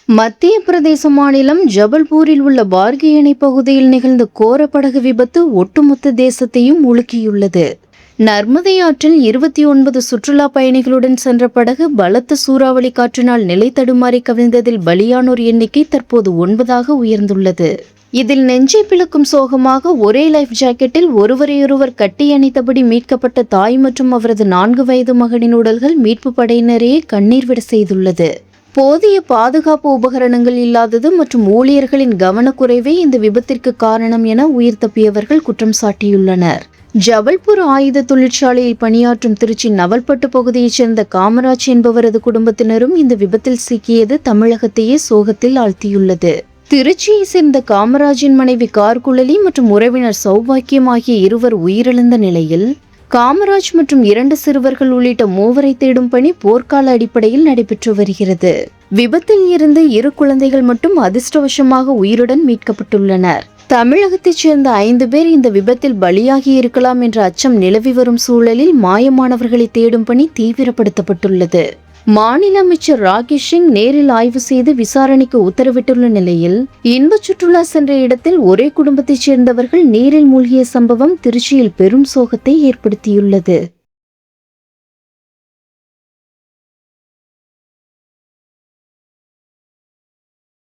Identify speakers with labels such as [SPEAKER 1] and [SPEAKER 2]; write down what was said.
[SPEAKER 1] மத்திய பிரதேச மாநிலம் ஜபல்பூரில் உள்ள பார்கி அணை பகுதியில் நிகழ்ந்த கோர படகு விபத்து ஒட்டுமொத்த தேசத்தையும் உலுக்கியுள்ளது. நர்மதை ஆற்றில் 29 சுற்றுலா பயணிகளுடன் சென்ற படகு பலத்த சூறாவளி காற்றினால் நிலை தடுமாறி கவிழ்ந்ததில் பலியானோர் எண்ணிக்கை தற்போது 9ஆக உயர்ந்துள்ளது. இதில் நெஞ்சை பிளக்கும் சோகமாக ஒரே லைஃப் ஜாக்கெட்டில் ஒருவரையொருவர் கட்டி அணைத்தபடி மீட்கப்பட்ட தாய் மற்றும் அவரது 4 வயது மகனின் உடல்கள் மீட்பு படையினரையே கண்ணீர் விட செய்துள்ளது. போதிய பாதுகாப்பு உபகரணங்கள் இல்லாதது மற்றும் ஊழியர்களின் கவனக்குறைவே இந்த விபத்திற்கு காரணம் என உயிர் தப்பியவர்கள் குற்றம் சாட்டியுள்ளனர். ஜபல்பூர் ஆயுத தொழிற்சாலையில் பணியாற்றும் திருச்சி நவல்பட்டு பகுதியைச் சேர்ந்த காமராஜ் என்பவரது குடும்பத்தினரும் இந்த விபத்தில் சிக்கியது தமிழகத்தையே சோகத்தில் ஆழ்த்தியுள்ளது. திருச்சியை சேர்ந்த காமராஜின் மனைவி கார்குழலி மற்றும் உறவினர் சௌபாக்கியம் ஆகிய இருவர் உயிரிழந்த நிலையில் காமராஜ் மற்றும் 2 சிறுவர்கள் உள்ளிட்ட 3 தேடும் பணி போர்க்கால அடிப்படையில் நடைபெற்று வருகிறது. விபத்தில் இருந்து 2 குழந்தைகள் மட்டும் அதிர்ஷ்டவசமாக உயிருடன் மீட்கப்பட்டுள்ளனர். தமிழகத்தைச் சேர்ந்த 5 பேர் இந்த விபத்தில் பலியாகி இருக்கலாம் என்ற அச்சம் நிலவி வரும் சூழலில் மாயமானவர்களை தேடும் பணி தீவிரப்படுத்தப்பட்டுள்ளது. மாநில அமைச்சர் ராகேஷ் சிங் நேரில் ஆய்வு செய்து விசாரணைக்கு உத்தரவிட்டுள்ள நிலையில் இன்ப சுற்றுலா சென்ற இடத்தில் ஒரே குடும்பத்தைச் சேர்ந்தவர்கள் நீரில் மூழ்கிய சம்பவம் திருச்சியில் பெரும் சோகத்தை ஏற்படுத்தியுள்ளது.